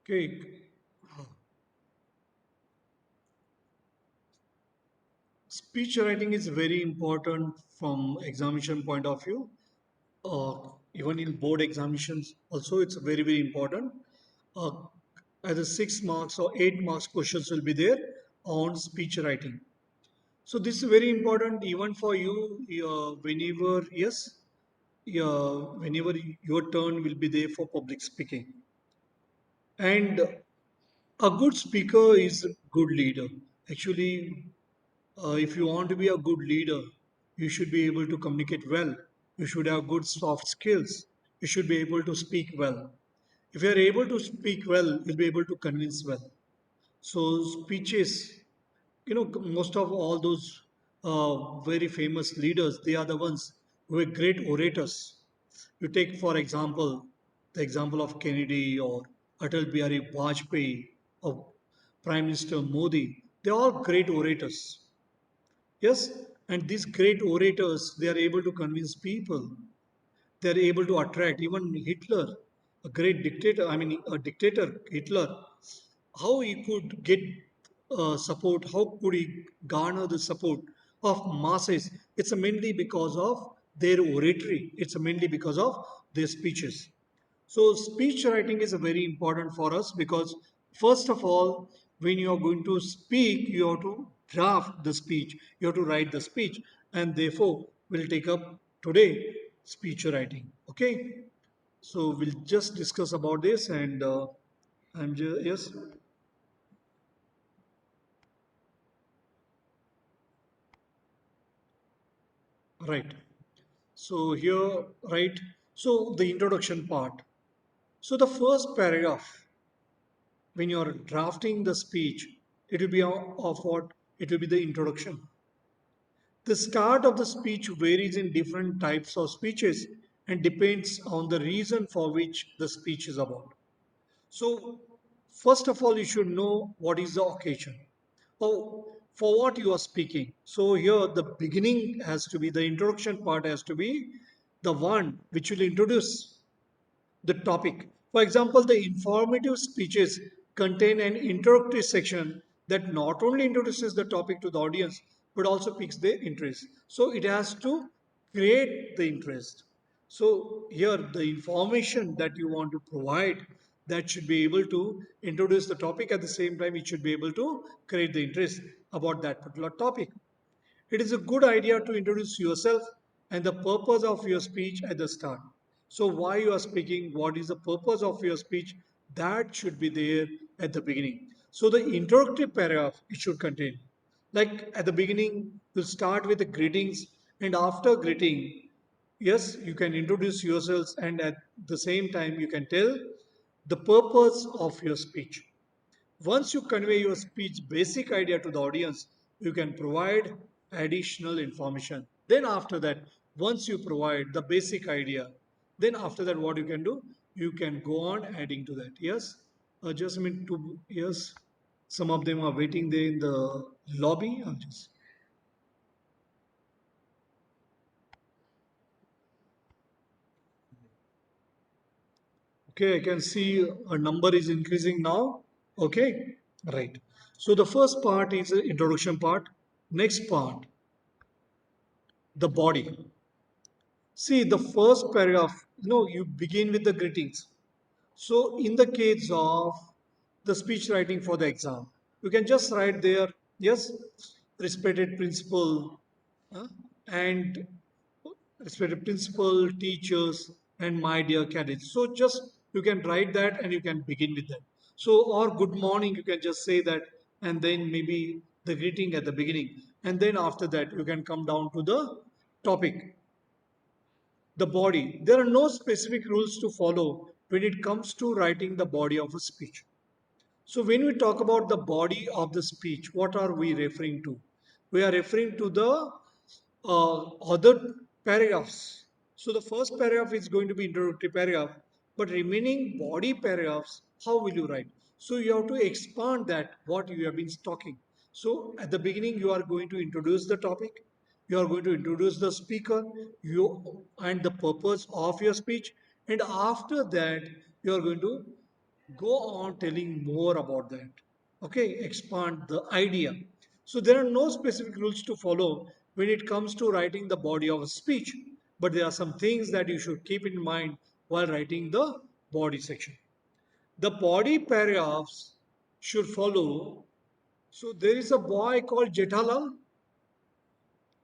Okay, speech writing is very important from examination point of view. Even in board examinations, also it's very important. Uh, Either 6 marks or 8 marks questions will be there on speech writing. So this is very important even for you. Whenever yes, whenever your turn will be there for public speaking, and a good speaker is a good leader. Actually, if you want to be a good leader, you should be able to communicate well. You should have good soft skills. You should be able to speak well. If you are able to speak well, you'll be able to convince well. So, speeches, most of all those very famous leaders, they are the ones who are great orators. You take, for example, the example of Kennedy or Atal Bihari Vajpayee or Prime Minister Modi. They are all great orators. Yes, and these great orators, they are able to convince people. They are able to attract even Hitler, a great dictator. I mean, a dictator, Hitler. How he could get support? How could he garner the support of masses? It's mainly because of their oratory. It's mainly because of their speeches. So speech writing is very important for us because first of all, when you are going to speak, you have to draft the speech, you have to write the speech, and therefore we'll take up today speech writing. Okay, so we'll just discuss about this, and I'm just yes, right. So here, right. So the introduction part. So the first paragraph, when you are drafting the speech, it will be of what? It will be the introduction. The start of the speech varies in different types of speeches and depends on the reason for which the speech is about. So, first of all, you should know what is the occasion or for what you are speaking. So, here the beginning has to be, the introduction part has to be the one which will introduce the topic. For example, the informative speeches contain an introductory section that not only introduces the topic to the audience but also piques their interest. So it has to create the interest. So here the information that you want to provide, that should be able to introduce the topic, at the same time it should be able to create the interest about that particular topic. It is a good idea to introduce yourself and the purpose of your speech at the start. So, why you are speaking, what is the purpose of your speech, that should be there at the beginning. So, the introductory paragraph it should contain. Like at the beginning, you start with the greetings, and after greeting, yes, you can introduce yourselves, and at the same time, you can tell the purpose of your speech. Once you convey your speech basic idea to the audience, you can provide additional information. Then after that, once you provide the basic idea, then after that what you can do? You can go on adding to that. Yes? Just a minute to yes. Some of them are waiting there in the lobby. I'll just okay, I can see a number is increasing now. Okay, right. So the first part is the introduction part. Next part, the body. See, the first paragraph, you begin with the greetings. So, in the case of the speech writing for the exam, you can just write there, yes, respected principal, huh, and respected principal, teachers, and my dear cadets. So, just you can write that and you can begin with that. So, or good morning, you can just say that, and then maybe the greeting at the beginning. And then after that, you can come down to the topic, the body. There are no specific rules to follow when it comes to writing the body of a speech. So, when we talk about the body of the speech, what are we referring to? We are referring to the other paragraphs. So, the first paragraph is going to be introductory paragraph, but remaining body paragraphs, how will you write? So, you have to expand that what you have been talking. So, at the beginning, you are going to introduce the topic, you are going to introduce the speaker, you and the purpose of your speech, and after that, you are going to go on telling more about that. Okay, expand the idea. So there are no specific rules to follow when it comes to writing the body of a speech, but there are some things that you should keep in mind while writing the body section. The body paragraphs should follow. So there is a boy called Jethalal.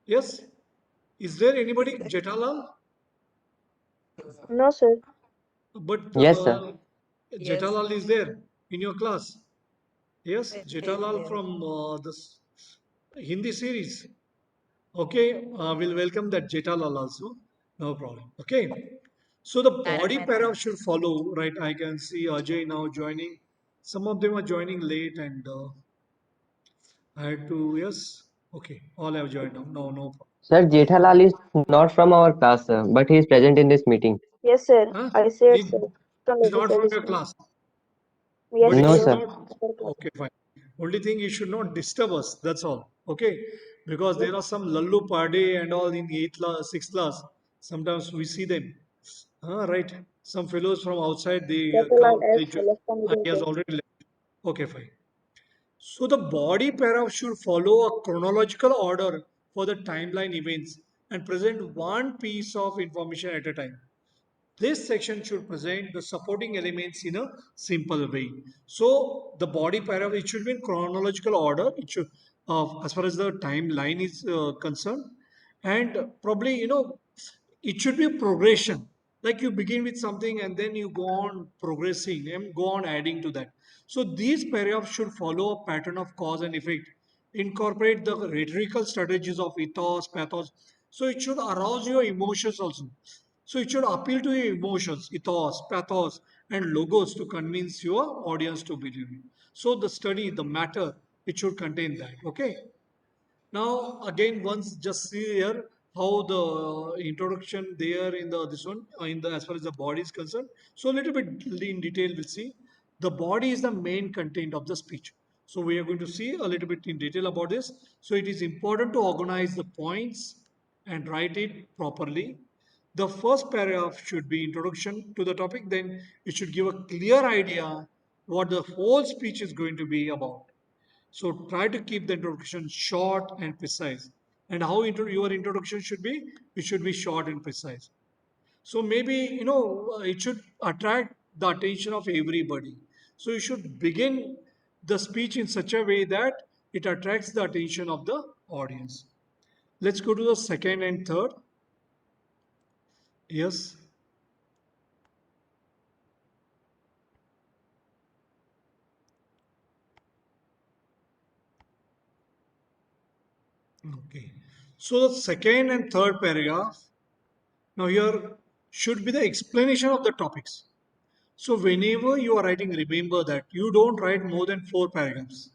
Yes. Is there anybody Jethalal? No, sir. But Yes, sir. Jethalal is there in your class. Yes, Jethalal from this Hindi series. Okay, we'll welcome that Jethalal also. No problem. Okay. So the body para should follow, right? I can see Ajay now joining. Some of them are joining late, and I had to, yes. Okay, all have joined now. No, no problem. Sir, Jethalal is not from our class, sir, but he is present in this meeting. Yes, sir. Huh? I said, He sir. From is not register from this your one. class, but Yes, he No, should sir. sir. not. Upper class. Okay, fine. Only thing he should not disturb us. That's all. Okay, because Yes. there are some lallu party and all in eighth class, sixth class. Sometimes we see them. Right. Some fellows from outside they Jatalal come. as left from He meeting, has sir. already left. Okay, fine. So the body paragraph should follow a chronological order for the timeline events and present one piece of information at a time. This section should present the supporting elements in a simple way. So the body paragraph, it should be in chronological order. It should, as far as the timeline is concerned, and probably it should be a progression. Like you begin with something and then you go on progressing and go on adding to that. So these paragraphs should follow a pattern of cause and effect, incorporate the rhetorical strategies of ethos, pathos. So it should arouse your emotions also. So it should appeal to your emotions, ethos, pathos, and logos to convince your audience to believe you. So the study, the matter, it should contain that. Okay. Now again, once just see here how the introduction there in the this one in the as far as the body is concerned. So a little bit in detail we'll see. The body is the main content of the speech. So we are going to see a little bit in detail about this. So it is important to organize the points and write it properly. The first paragraph should be introduction to the topic. Then it should give a clear idea what the whole speech is going to be about. So try to keep the introduction short and precise. And how your introduction should be? It should be short and precise. So maybe it should attract the attention of everybody. So you should begin the speech in such a way that it attracts the attention of the audience. Let's go to the second and third. Yes. Okay. So the second and third paragraph now here should be the explanation of the topics. So whenever you are writing, remember that you don't write more than four paragraphs.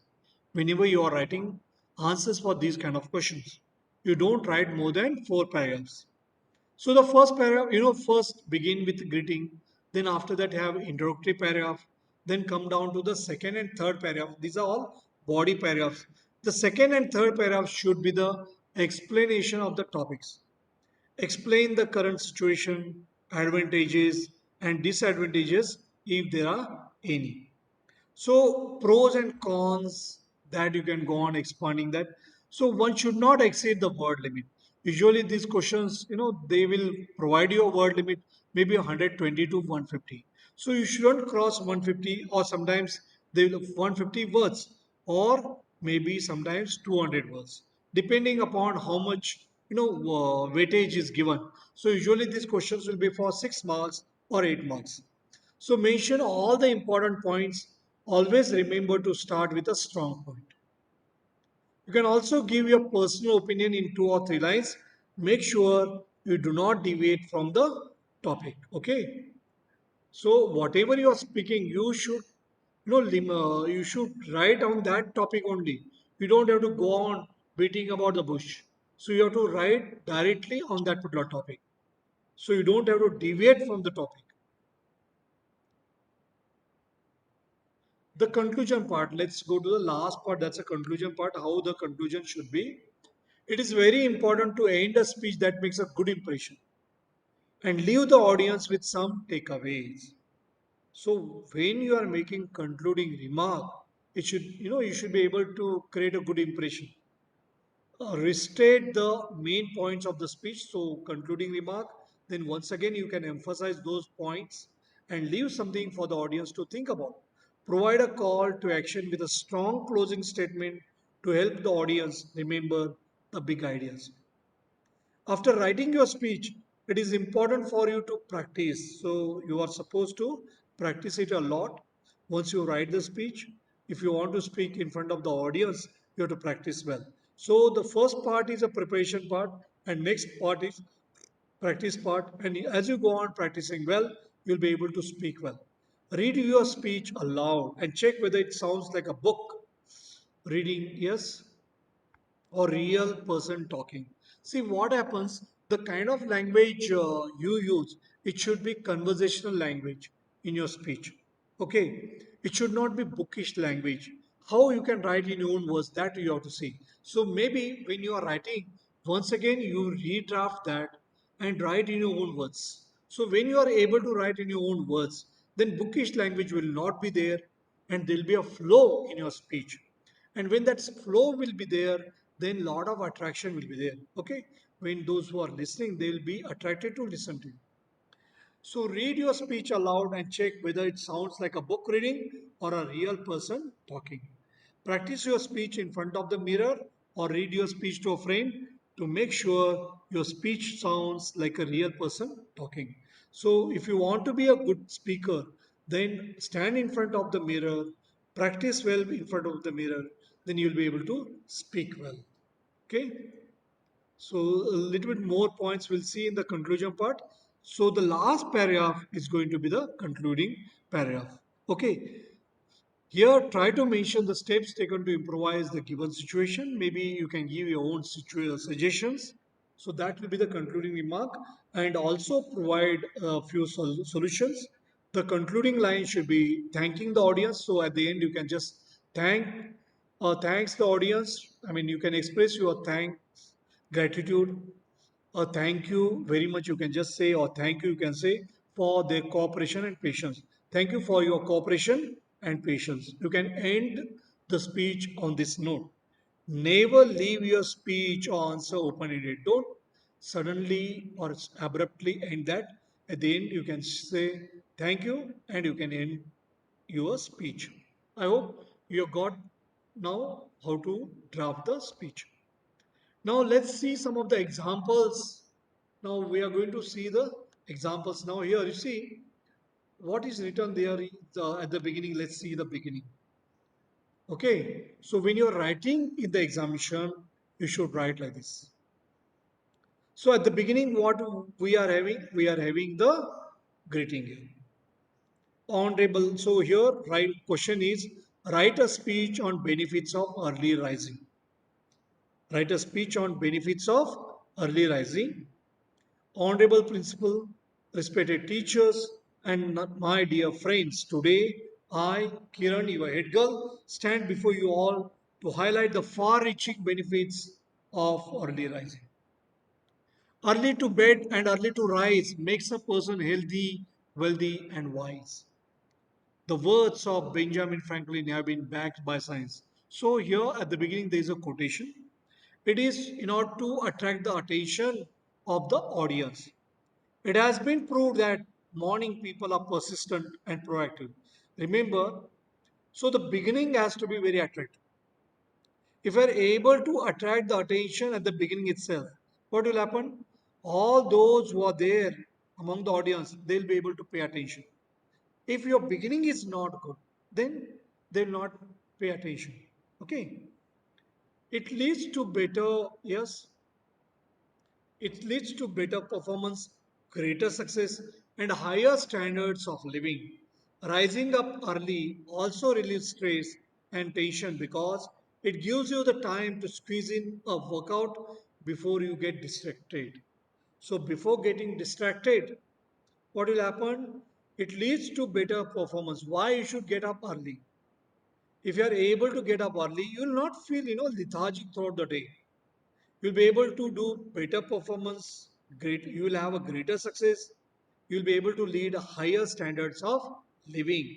Whenever you are writing answers for these kind of questions, you don't write more than four paragraphs. So the first paragraph, first begin with greeting, then after that have introductory paragraph, then come down to the second and third paragraph. These are all body paragraphs. The second and third paragraph should be the explanation of the topics. Explain the current situation, advantages and disadvantages if there are any. So pros and cons that you can go on expanding that. So one should not exceed the word limit. Usually these questions, they will provide you a word limit, maybe 120 to 150. So you shouldn't cross 150 or sometimes they will 150 words or maybe sometimes 200 words, depending upon how much weightage is given. So usually these questions will be for 6 marks or 8 marks. So mention all the important points. Always remember to start with a strong point. You can also give your personal opinion in 2 or 3 lines. Make sure you do not deviate from the topic. Okay. So whatever you are speaking, you should you should write on that topic only. You don't have to go on beating about the bush. So you have to write directly on that particular topic. So you don't have to deviate from the topic. The conclusion part, let's go to the last part. That's a conclusion part, how the conclusion should be. It is very important to end a speech that makes a good impression and leave the audience with some takeaways. So when you are making concluding remark, it should, you should be able to create a good impression. Restate the main points of the speech. So concluding remark, then once again you can emphasize those points and leave something for the audience to think about. Provide a call to action with a strong closing statement to help the audience remember the big ideas. After writing your speech, it is important for you to practice. So you are supposed to practice it a lot. Once you write the speech, if you want to speak in front of the audience, you have to practice well. So the first part is a preparation part, and next part is practice part. And as you go on practicing well, you'll be able to speak well. Read your speech aloud and check whether it sounds like a book. Reading, yes, or real person talking. See what happens, the kind of language you use, it should be conversational language in your speech. Okay, it should not be bookish language. How you can write in your own words, that you have to see. So maybe when you are writing, once again you redraft that and write in your own words. So when you are able to write in your own words, then bookish language will not be there and there will be a flow in your speech. And when that flow will be there, then lot of attraction will be there. Okay, when those who are listening, they will be attracted to listen to you. So read your speech aloud and check whether it sounds like a book reading or a real person talking. Practice your speech in front of the mirror or read your speech to a friend to make sure your speech sounds like a real person talking. So if you want to be a good speaker, then stand in front of the mirror, practice well in front of the mirror, then you'll be able to speak well. Okay? So a little bit more points we'll see in the conclusion part. So the last paragraph is going to be the concluding paragraph. Okay. Here, try to mention the steps taken to improvise the given situation. Maybe you can give your own suggestions. So that will be the concluding remark, and also provide a few solutions. The concluding line should be thanking the audience. So at the end, you can just thanks the audience. I mean, you can express your gratitude, or thank you very much. You can just say, or thank you can say, for their cooperation and patience. Thank you for your cooperation and patience. You can end the speech on this note. Never leave your speech or answer open-ended. Don't suddenly or abruptly end that. At the end, you can say thank you and you can end your speech. I hope you got now how to draft the speech. Now let's see some of the examples. Now we are going to see the examples. Now here you see what is written there at the beginning. Let's see the beginning. Okay. So when you're writing in the examination, you should write like this. So at the beginning, what we are having? We are having the greeting here. Honorable. So here, right question is write a speech on benefits of early rising. Write a speech on benefits of early rising. Honorable Principal, respected teachers, and my dear friends, today I, Kiran, your head girl, stand before you all to highlight the far reaching benefits of early rising. Early to bed and early to rise makes a person healthy, wealthy, and wise. The words of Benjamin Franklin have been backed by science. So, here at the beginning, there is a quotation. It is in order to attract the attention of the audience. It has been proved that morning people are persistent and proactive. Remember, so the beginning has to be very attractive. If we are able to attract the attention at the beginning itself, what will happen? All those who are there among the audience, they'll be able to pay attention. If your beginning is not good, then they'll not pay attention. Okay. It leads to better, yes, it leads to better performance, greater success, and higher standards of living. Rising up early also relieves stress and tension because it gives you the time to squeeze in a workout before you get distracted. So, before getting distracted, what will happen? It leads to better performance. Why you should get up early? If you are able to get up early, you will not feel lethargic throughout the day. You'll be able to do better performance, great, you will have a greater success, you'll be able to lead higher standards of living.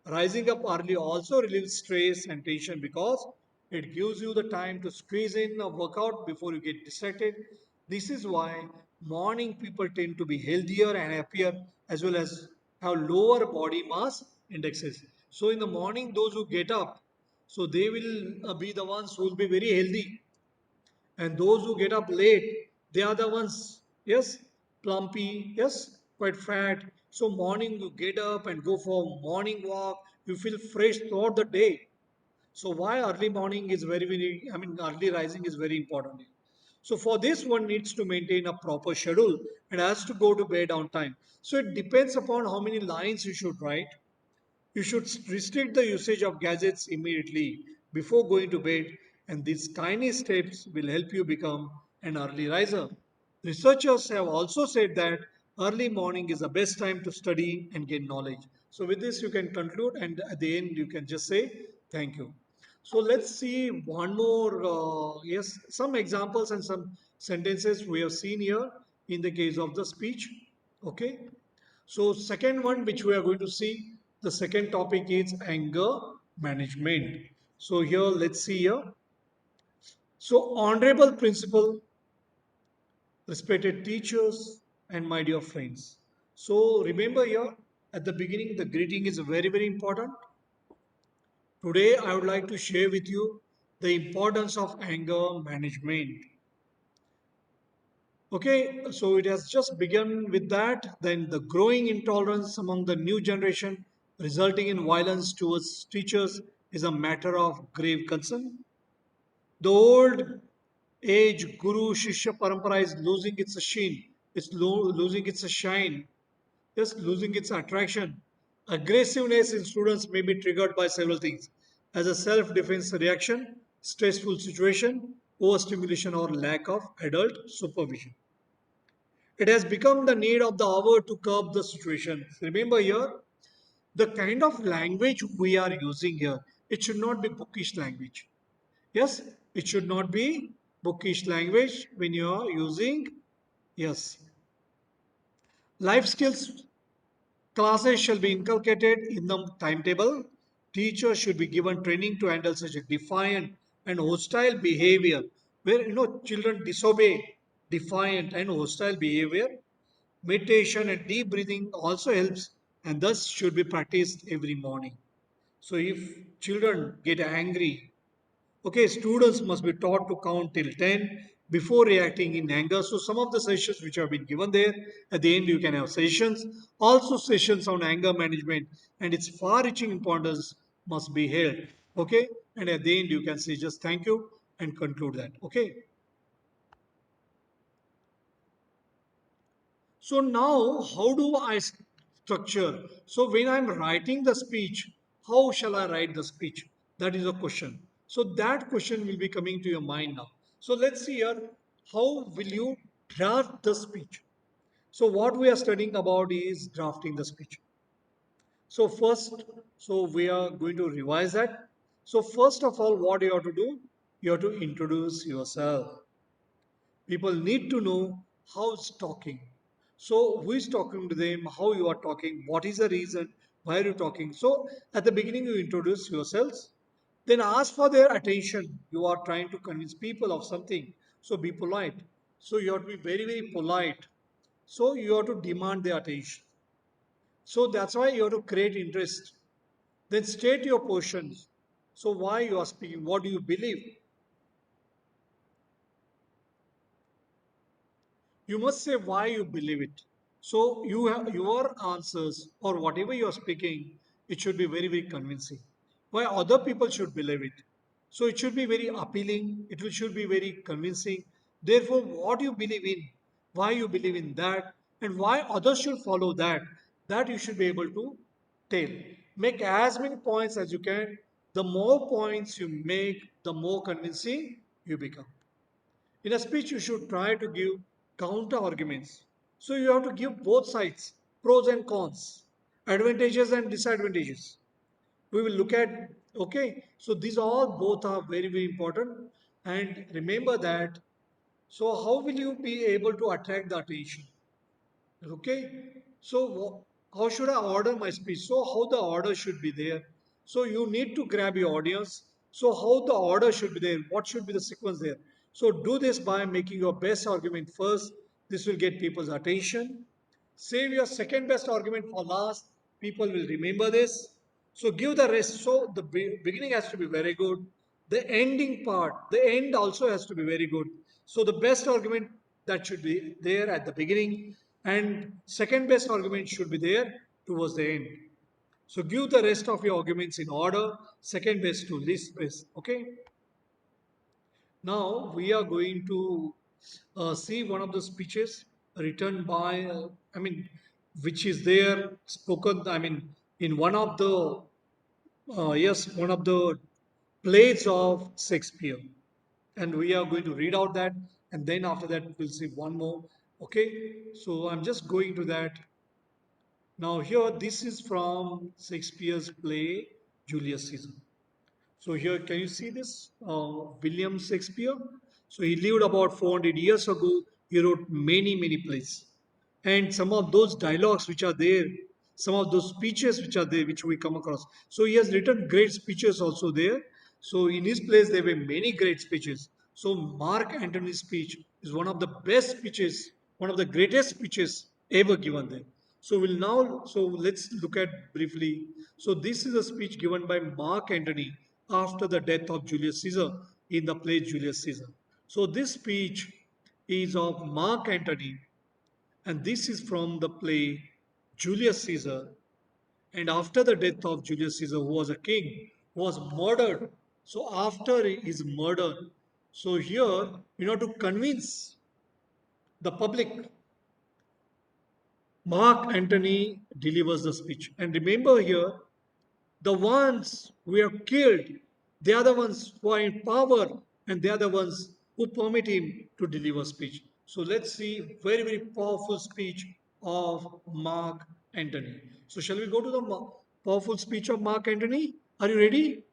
Rising up early also relieves stress and tension because it gives you the time to squeeze in a workout before you get distracted. This is why morning people tend to be healthier and happier as well as have lower body mass indexes. So in the morning, those who get up, so they will be the ones who will be very healthy, and those who get up late, they are the ones, yes, plumpy, yes, quite fat. So morning you get up and go for morning walk, you feel fresh throughout the day. So why early morning is very, I mean, early rising is very important. So for this, one needs to maintain a proper schedule and has to go to bed on time. So it depends upon how many lines you should write. You should restrict the usage of gadgets immediately before going to bed, and these tiny steps will help you become an early riser. Researchers have also said that early morning is the best time to study and gain knowledge. So, with this, you can conclude, and at the end, you can just say thank you. So, let's see one more, yes, some examples and some sentences we have seen here in the case of the speech. Okay. So second one which we are going to see, the second topic is anger management. So here let's see here. So honorable principal, respected teachers and my dear friends. So remember here at the beginning the greeting is very important. Today I would like to share with you the importance of anger management. Okay, so it has just begun with that. Then the growing intolerance among the new generation, resulting in violence towards teachers, is a matter of grave concern. The old age guru shishya parampara is losing its sheen, losing its shine, just losing its attraction. Aggressiveness in students may be triggered by several things, as a self defense reaction, stressful situation, overstimulation, or lack of adult supervision. It has become the need of the hour to curb the situation. Remember here, the kind of language we are using here, it should not be bookish language. Yes, it should not be bookish language when you are using, yes. Life skills classes shall be inculcated in the timetable. Teachers should be given training to handle such a defiant and hostile behavior where children disobey defiant and hostile behavior. Meditation and deep breathing also helps and thus should be practiced every morning. So if children get angry, okay, students must be taught to count till 10 before reacting in anger. So some of the sessions which have been given there, at the end you can have sessions, also sessions on anger management and its far-reaching importance must be held. Okay, and at the end you can say just thank you and conclude that. Okay. So now, how do I structure? So when I'm writing the speech, how shall I write the speech? That is a question. So that question will be coming to your mind now. So let's see here, how will you draft the speech? So what we are studying about is drafting the speech. So first, so we are going to revise that. So first of all, what you have to do? You have to introduce yourself. People need to know how's talking. So who is talking to them, how you are talking, what is the reason, why are you talking. So at the beginning you introduce yourselves, then ask for their attention. You are trying to convince people of something. So be polite. So you have to be very polite. So you have to demand their attention. So that's why you have to create interest. Then state your positions. So why you are speaking, what do you believe? You must say why you believe it. So you have your answers or whatever you are speaking, it should be very convincing. Why other people should believe it. So it should be very appealing. Should be very convincing. Therefore, what you believe in, why you believe in that, and why others should follow that, that you should be able to tell. Make as many points as you can. The more points you make, the more convincing you become. In a speech, you should try to give counter arguments. So you have to give both sides, pros and cons, advantages and disadvantages. We will look at, okay, so these all both are very important. And remember that, so how will you be able to attract the attention? Okay, so how should I order my speech? So how the order should be there. So you need to grab your audience. So how the order should be there? What should be the sequence there? So do this by making your best argument first. This will get people's attention. Save your second best argument for last. People will remember this. So give the rest. So the beginning has to be very good. The ending part, the end also has to be very good. So the best argument that should be there at the beginning, and second best argument should be there towards the end. So give the rest of your arguments in order, second best to least best. Okay. Now we are going to see one of the speeches written by, which is there spoken, in one of the, yes, one of the plays of Shakespeare. And we are going to read out that, and then after that, we'll see one more. Okay, so I'm just going to that. Now, here, this is from Shakespeare's play, Julius Caesar. So here, can you see this? William Shakespeare. So he lived about 400 years ago. He wrote many, many plays. And some of those dialogues which are there, some of those speeches which are there, which we come across. So he has written great speeches also there. So in his plays, there were many great speeches. So Mark Antony's speech is one of the best speeches, one of the greatest speeches ever given there. So let's look at briefly. So this is a speech given by Mark Antony after the death of Julius Caesar in the play Julius Caesar. So this speech is of Mark Antony, and this is from the play Julius Caesar. And after the death of Julius Caesar, who was a king, was murdered. So after his murder, so here, to convince the public, Mark Antony delivers the speech. And remember here, the ones who are killed, they are the ones who are in power, and they are the ones who permit him to deliver speech. So let's see very, very powerful speech of Mark Antony. So shall we go to the powerful speech of Mark Antony? Are you ready?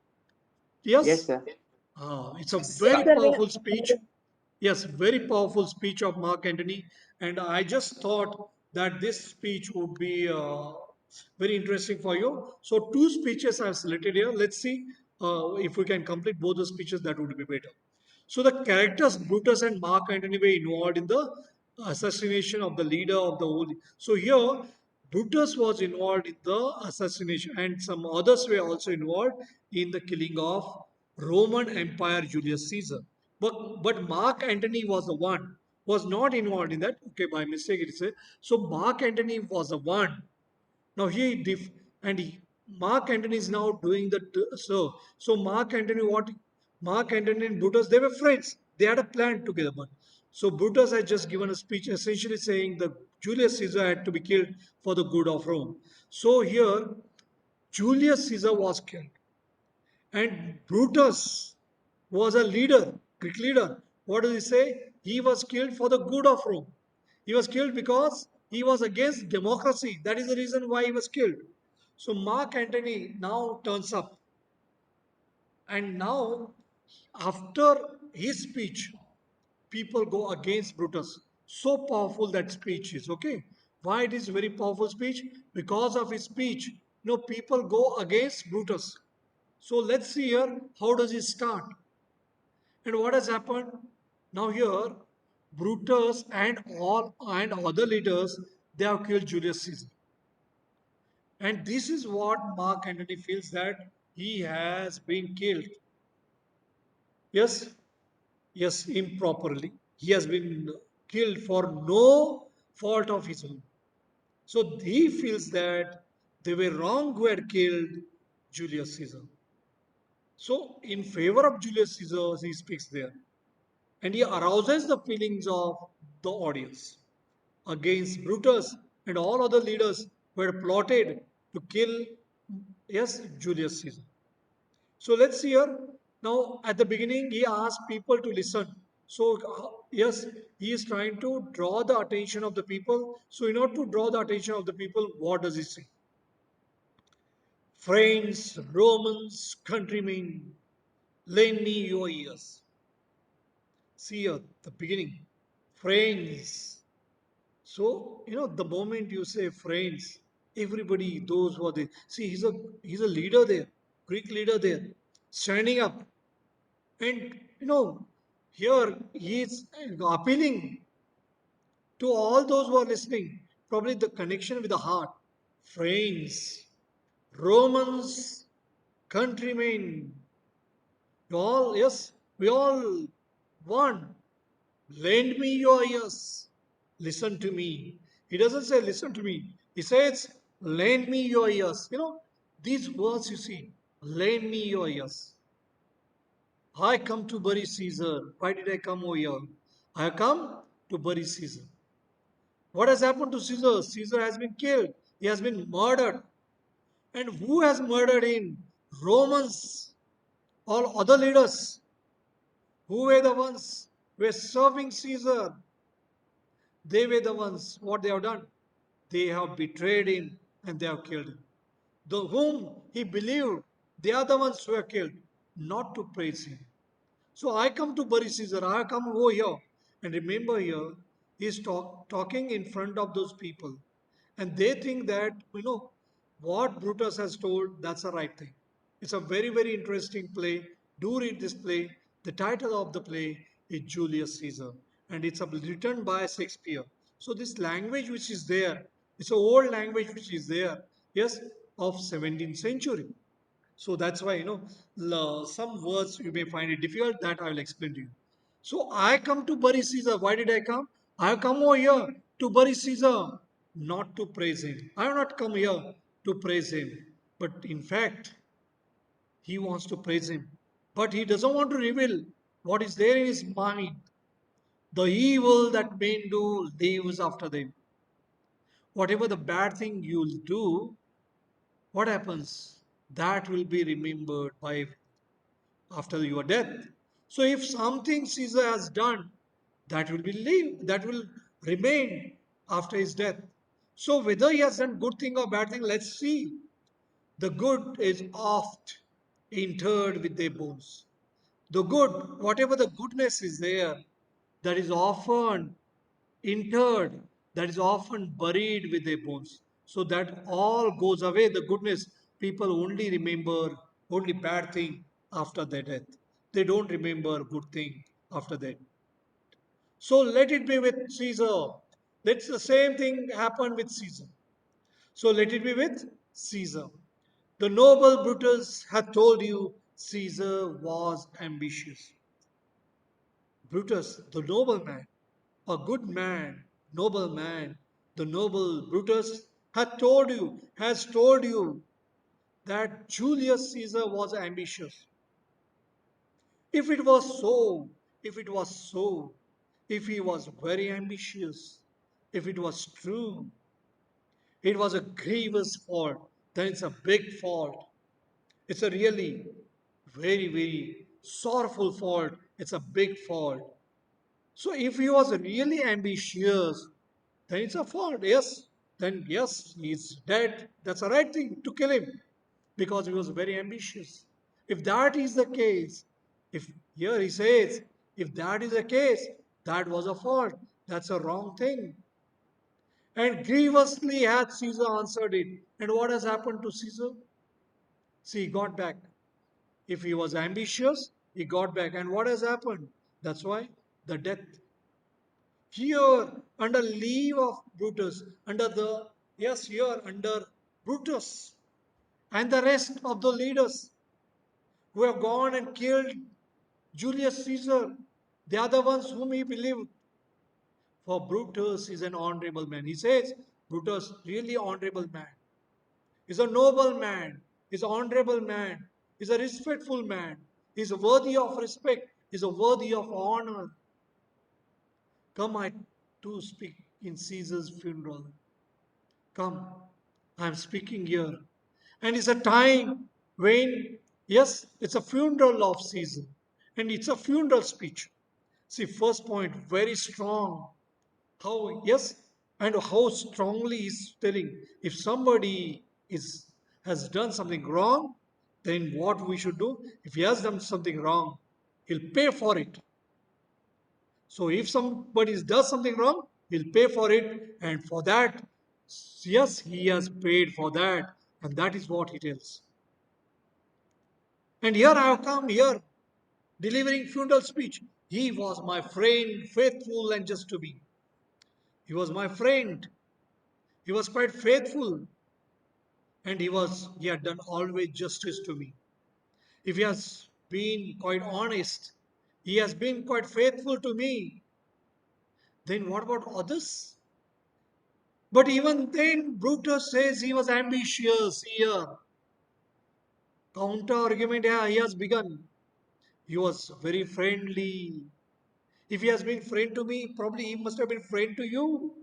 Yes, Yes? sir. It's a Yes, very sir. powerful speech. Yes, very powerful speech of Mark Antony. And I just thought that this speech would be very interesting for you. So, two speeches I've selected here. Let's see if we can complete both the speeches, that would be better. So the characters Brutus and Mark Antony were involved in the assassination of the leader of the whole. So here, Brutus was involved in the assassination, and some others were also involved in the killing of Roman Empire Julius Caesar. But Mark Antony was the one was not involved in that. Okay, by mistake it is said. So Mark Antony was the one. Now Mark Antony is now doing the so Mark Antony and Brutus, they were friends. They had a plan together. So Brutus had just given a speech essentially saying that Julius Caesar had to be killed for the good of Rome. So here Julius Caesar was killed, and Brutus was a leader, Greek leader. What does he say? He was killed for the good of Rome. He was killed because he was against democracy. That is the reason why he was killed. So Mark Antony now turns up, and now after his speech, people go against Brutus. So powerful that speech is. Okay, why it is very powerful speech? Because of his speech, people go against Brutus. So let's see here, how does it start? And what has happened? Now here, Brutus and other leaders, they have killed Julius Caesar. And this is what Mark Antony feels, that he has been killed. Yes, yes, improperly. He has been killed for no fault of his own. So he feels that they were wrong who had killed Julius Caesar. So in favor of Julius Caesar, he speaks there. And he arouses the feelings of the audience against Brutus and all other leaders who had plotted to kill, yes, Julius Caesar. So let's see here. Now, at the beginning, he asked people to listen. So, yes, he is trying to draw the attention of the people. So, in order to draw the attention of the people, what does he say? Friends, Romans, countrymen, lend me your ears. See here, the beginning. Friends. So, the moment you say friends, Everybody, those who are there. See, he's a leader there, Greek leader there, standing up. And here he is appealing to all those who are listening. Probably the connection with the heart. Friends, Romans, countrymen, you all, yes, we all want. Lend me your ears. Listen to me. He doesn't say, listen to me. He says, lend me your ears. These words you see, lend me your ears. I come to bury Caesar. Why did I come over here? I have come to bury Caesar. What has happened to Caesar? Caesar has been killed. He has been murdered. And who has murdered him? Romans, all other leaders. Who were the ones who were serving Caesar? They were the ones, what they have done? They have betrayed him and they have killed him. The whom he believed, they are the ones who are killed, not to praise him. So I come to bury Caesar. I come over here. And remember here, he's talking in front of those people. And they think that, what Brutus has told, that's the right thing. It's a very, very interesting play. Do read this play. The title of the play is Julius Caesar. And it's written by Shakespeare. So this language which is there, it's an old language which is there, yes, of 17th century. So that's why, some words you may find it difficult that I will explain to you. So I come to bury Caesar. Why did I come? I have come over here to bury Caesar, not to praise him. I have not come here to praise him. But in fact, he wants to praise him. But he doesn't want to reveal what is there in his mind. The evil that men do lives after them. Whatever the bad thing you'll do, what happens? That will be remembered by after your death. So if something Caesar has done, that will remain after his death. So whether he has done good thing or bad thing, let's see. The good is oft interred with their bones. The good, whatever the goodness is there, that is often interred, that is often buried with their bones. So that all goes away, the goodness. People only remember only bad thing after their death. They don't remember good thing after that. So let it be with Caesar. Let's the same thing happen with Caesar. So let it be with Caesar. The noble Brutus hath told you Caesar was ambitious. Brutus, the noble man, a good man, noble man, the noble Brutus has told you that Julius Caesar was ambitious. If it was so, if it was so, if he was very ambitious, if it was true, it was a grievous fault, then it's a big fault. It's a really very, very sorrowful fault. It's a big fault. So if he was really ambitious, then it's a fault. Yes, then yes, he's dead. That's the right thing to kill him because he was very ambitious. If that is the case, if here he says, if that is the case, that was a fault. That's a wrong thing. And grievously hath Caesar answered it. And what has happened to Caesar? See, he got back. If he was ambitious, he got back. And what has happened? That's why the death. Here, under leave of Brutus, here, under Brutus and the rest of the leaders who have gone and killed Julius Caesar, the other ones whom he believed. For Brutus is an honorable man. He says, Brutus, really honorable man. He's a noble man. He's an honorable man. He's a respectful man. He's worthy of respect. He's a worthy of honor. Come, I to speak in Caesar's funeral. Come, I am speaking here. And it's a time when, yes, it's a funeral of Caesar. And it's a funeral speech. See, first point, very strong. How, yes, and how strongly he's telling if somebody has done something wrong, then what we should do? If he has done something wrong, he'll pay for it. So if somebody does something wrong, he'll pay for it, and for that Yes, he has paid for that, and that is what he tells. And here I have come here, delivering funeral speech. He was my friend, faithful and just to me. He was my friend. He was quite faithful, and he had done always justice to me. If he has been quite honest, he has been quite faithful to me, then what about others? But even then, Brutus says he was ambitious here. Counter argument he has begun. He was very friendly. If he has been friend to me, probably he must have been friend to you.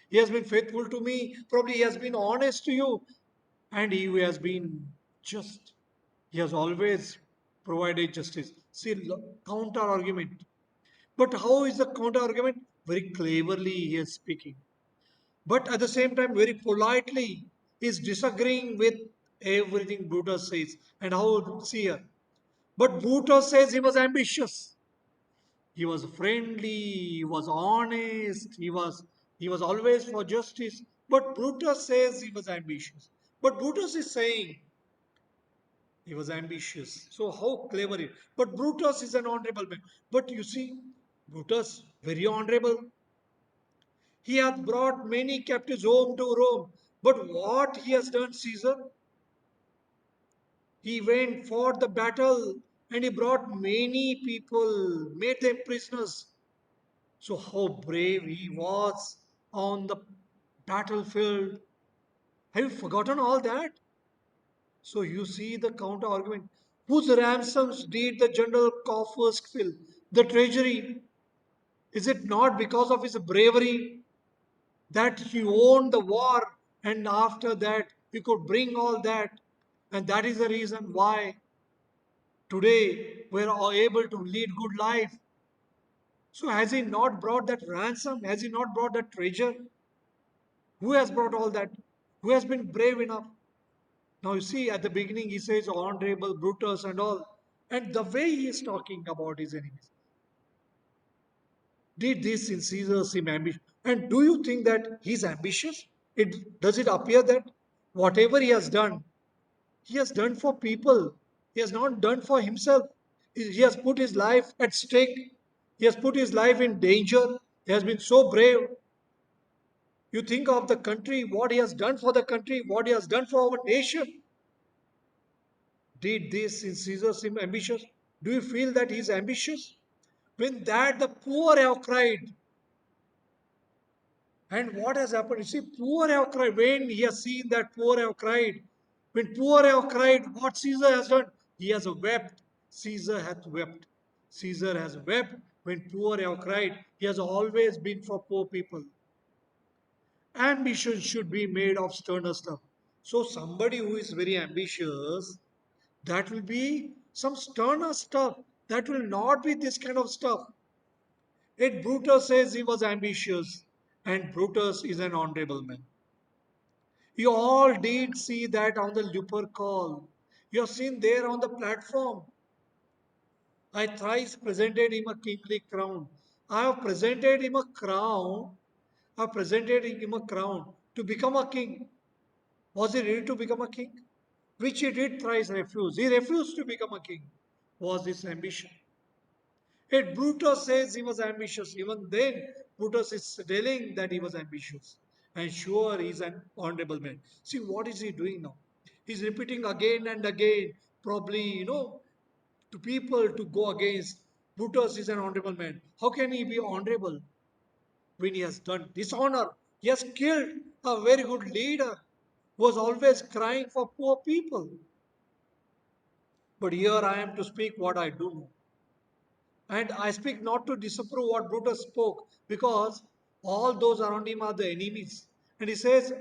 He has been faithful to me. Probably he has been honest to you. And he has been just. He has always provided justice. See, counter argument. But how is the counter argument? Very cleverly he is speaking. But at the same time, very politely, he is disagreeing with everything Brutus says. And how, see here. But Brutus says he was ambitious. He was friendly, he was honest, he was always for justice. But Brutus says he was ambitious. But Brutus is saying he was ambitious. So how clever it. But Brutus is an honorable man. But you see, Brutus, very honorable. He hath brought many captives home to Rome. But what he has done, Caesar? He went for the battle and he brought many people, made them prisoners. So, how brave he was on the battlefield. Have you forgotten all that? So, you see the counter argument. Whose ransoms did the general coffers fill? The treasury. Is it not because of his bravery that he won the war and after that he could bring all that? And that is the reason why today we are able to lead good life. So, has he not brought that ransom? Has he not brought that treasure? Who has brought all that? Who has been brave enough? Now you see, at the beginning he says honorable, Brutus, and all. And the way he is talking about his enemies. Did this in Caesar seem ambitious? And do you think that he's ambitious? Does it appear that whatever he has done for people. He has not done for himself. He has put his life at stake. He has put his life in danger. He has been so brave. You think of the country, what he has done for the country, what he has done for our nation. Did this in Caesar seem ambitious? Do you feel that he is ambitious? When that the poor have cried, and what has happened? You see, poor have cried. When he has seen that poor have cried, when poor have cried, what Caesar has done? He has wept. Caesar hath wept. Caesar has wept when poor have cried. He has always been for poor people. Ambition should be made of sterner stuff. So somebody who is very ambitious, that will be some sterner stuff. That will not be this kind of stuff. Yet Brutus says he was ambitious, and Brutus is an honorable man. You all did see that on the Lupercal. You have seen there on the platform. I thrice presented him a kingly crown. I have presented him a crown. I have presented him a crown to become a king. Was he ready to become a king? Which he did thrice refuse. He refused to become a king. Was his ambition? Yet Brutus says he was ambitious. Even then, Brutus is telling that he was ambitious. And sure, he's an honorable man. See, what is he doing now? He's repeating again and again, probably, to people to go against. Brutus is an honorable man. How can he be honorable when he has done dishonor? He has killed a very good leader who was always crying for poor people. But here I am to speak what I do know. And I speak not to disapprove what Brutus spoke, because all those around him are the enemies. And he says,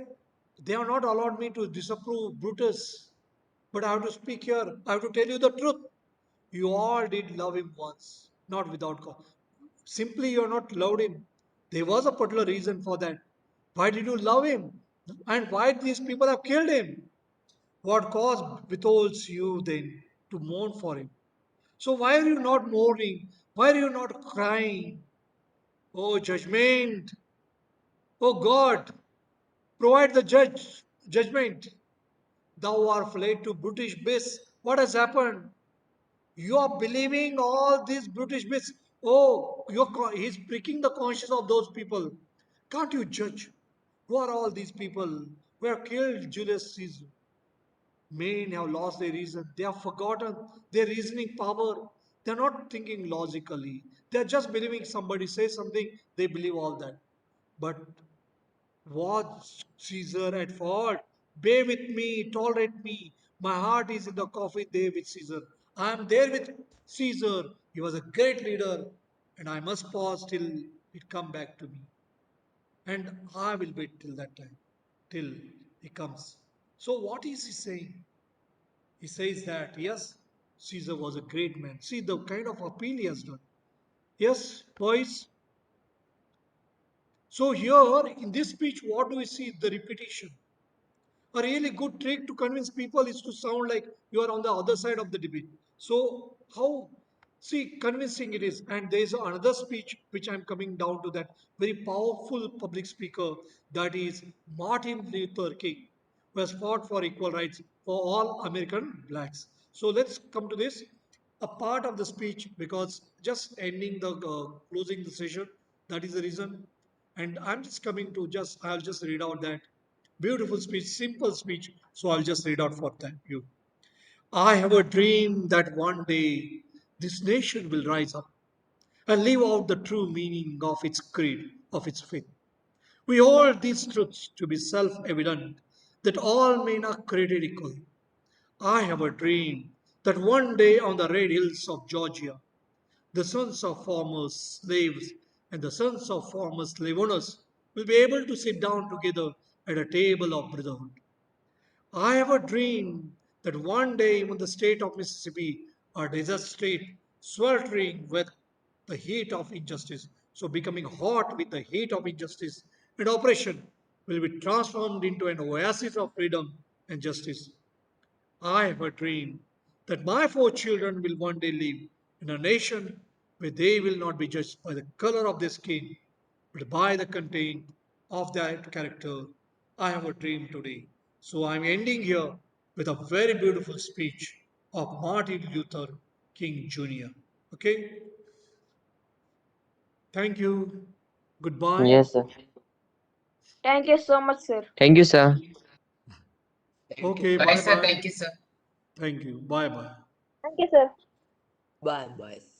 they have not allowed me to disapprove Brutus, but I have to speak here. I have to tell you the truth. You all did love him once, not without cause. Simply you have not loved him. There was a particular reason for that. Why did you love him? And why these people have killed him? What cause withholds you then to mourn for him? So why are you not mourning? Why are you not crying? Oh, judgment! Oh God! Provide the judgment. Thou art fled to British base. What has happened? You are believing all these British myths. Oh, he's pricking the conscience of those people. Can't you judge? Who are all these people who have killed Julius Caesar? Men have lost their reason. They have forgotten their reasoning power. They're not thinking logically. They're just believing somebody says something, they believe all that. But was Caesar at fault? Bear with me, tolerate me. My heart is in the coffee there with Caesar. I am there with Caesar. He was a great leader, and I must pause till it come back to me. And I will wait till that time, till he comes. So what is he saying? He says that yes, Caesar was a great man. See the kind of appeal he has done. Yes, boys. So here in this speech, what do we see? The repetition. A really good trick to convince people is to sound like you are on the other side of the debate. So, how see convincing it is. And there is another speech which I'm coming down to, that very powerful public speaker, that is Martin Luther King, who has fought for equal rights for all American blacks. So, let's come to this. A part of the speech, because just ending the closing the session, that is the reason. And I'm just coming to I'll just read out that beautiful speech, simple speech. So I'll just read out for that you. I have a dream that one day this nation will rise up and live out the true meaning of its creed, of its faith. We hold these truths to be self-evident, that all men are created equal. I have a dream that one day on the red hills of Georgia, the sons of former slaves and the sons of former slave owners will be able to sit down together at a table of brotherhood. I have a dream that one day even the state of Mississippi, a desert state, sweltering with the heat of injustice, so becoming hot with the heat of injustice and oppression, will be transformed into an oasis of freedom and justice. I have a dream that my four children will one day live in a nation where they will not be judged by the color of their skin, but by the content of their character. I have a dream today. So I'm ending here with a very beautiful speech of Martin Luther King Jr. Okay, thank you. Goodbye. Yes, sir. Thank you so much, sir. Thank you, sir. Okay, Bye, bye sir. bye. Thank you, sir. Thank you. Bye bye. Thank you, sir. Bye, boys.